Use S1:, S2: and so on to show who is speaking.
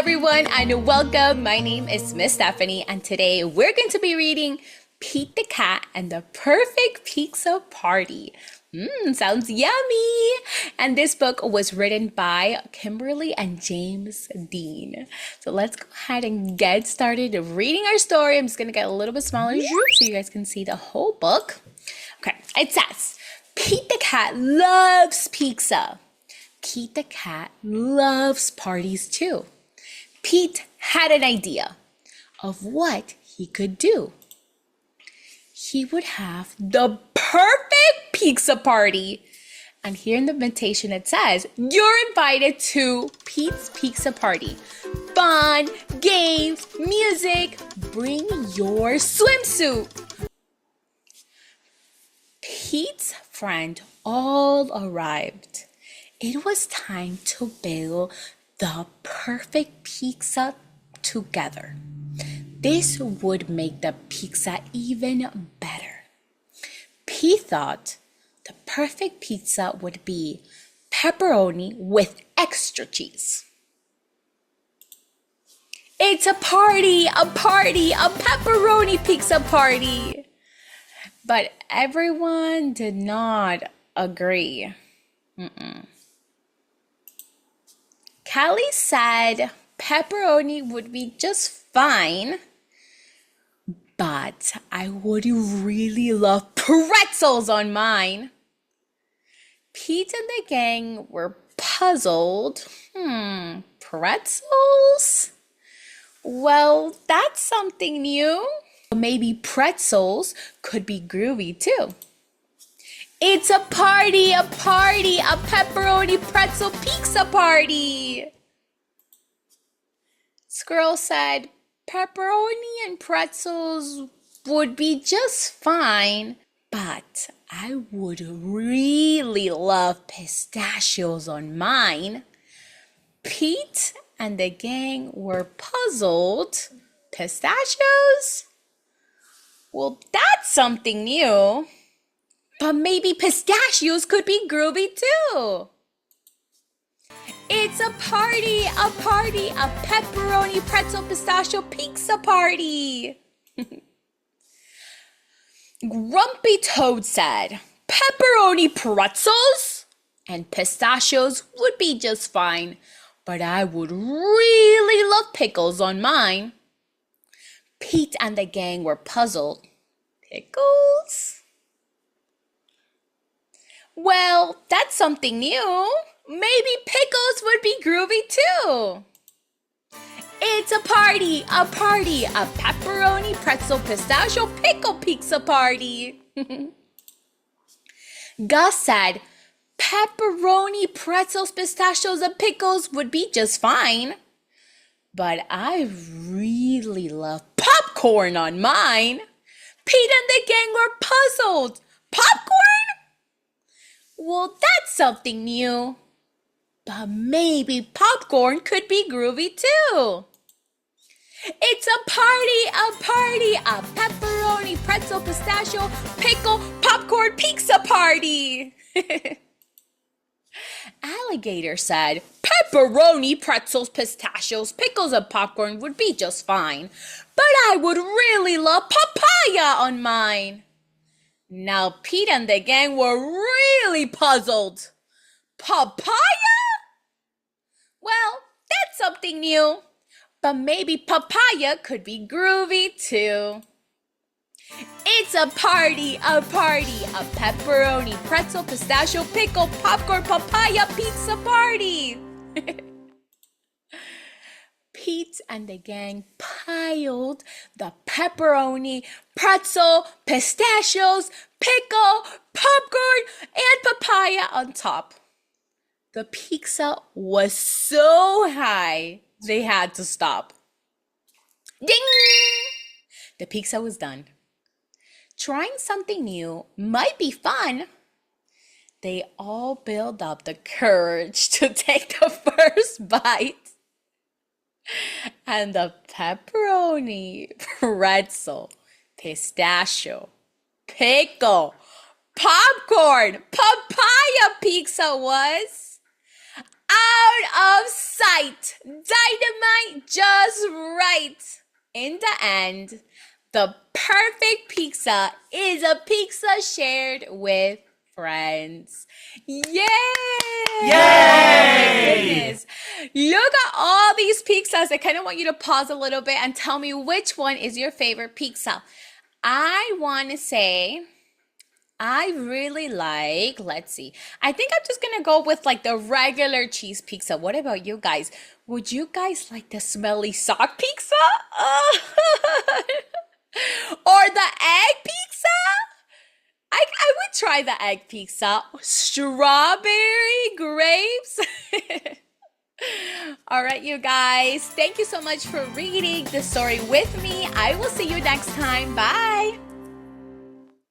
S1: everyone, and welcome. My name is Ms.Stefany, and today we're going to be reading Pete the Cat and the Perfect Pizza Party. Sounds yummy! And this book was written by Kimberly and James Dean. So let's go ahead and get started reading our story. I'm just going to get a little bit smaller so you guys can see the whole book. Okay, it says, Pete the Cat loves pizza. Pete the Cat loves parties too. Pete had an idea of what he could do. He would have the perfect pizza party. And here in the invitation it says, you're invited to Pete's Pizza Party. Fun, games, music, bring your swimsuit. Pete's friend all arrived. It was time to build the perfect pizza together. This would make the pizza even better. Pete thought the perfect pizza would be pepperoni with extra cheese. It's a party, a pepperoni pizza party. But everyone did not agree. Callie said pepperoni would be just fine, but I would really love pretzels on mine. Pete and the gang were puzzled. Pretzels? Well, that's something new. Maybe pretzels could be groovy too. It's a party, a pepperoni pretzel pizza party. Squirrel said pepperoni and pretzels would be just fine, but I would really love pistachios on mine. Pete and the gang were puzzled. Pistachios? Well, that's something new. But maybe pistachios could be groovy too. It's a party, a pepperoni pretzel pistachio pizza party. Grumpy Toad said, pepperoni pretzels and pistachios would be just fine, but I would really love pickles on mine. Pete and the gang were puzzled. Pickles? Well, that's something new. Maybe pickles would be groovy too. It's a party, a pepperoni pretzel pistachio pickle pizza party. Gus said, pepperoni pretzels, pistachios, and pickles would be just fine. But I really love popcorn on mine. Pete and the gang were puzzled. Popcorn? Well, that's something new. But maybe popcorn could be groovy too. It's a party, a pepperoni pretzel pistachio pickle popcorn pizza party. Alligator said, pepperoni pretzels, pistachios, pickles, and popcorn would be just fine. But I would really love papaya on mine. Now Pete and the gang were really puzzled. Papaya? Well, that's something new. But maybe papaya could be groovy too. It's a party, a pepperoni pretzel pistachio pickle popcorn papaya pizza party. Pete and the gang piled the pepperoni, pretzel, pistachios, pickle, popcorn, and papaya on top. The pizza was so high, they had to stop. Ding! The pizza was done. Trying something new might be fun. They all built up the courage to take the first bite. And the pepperoni, pretzel, pistachio, pickle, popcorn, papaya pizza was out of sight. Dynamite, just right. In the end, the perfect pizza is a pizza shared with friends. Yay!
S2: Yay!
S1: Oh my goodness. Look at all these pizzas. I kind of want you to pause a little bit and tell me which one is your favorite pizza. I want to say I really like, let's see. I think I'm just gonna go with like the regular cheese pizza. What about you guys? Would you guys like the smelly sock pizza? Or the egg pizza? I would try the egg pizza. Strawberry grapes. All right, you guys. Thank you so much for reading the story with me. I will see you next time. Bye.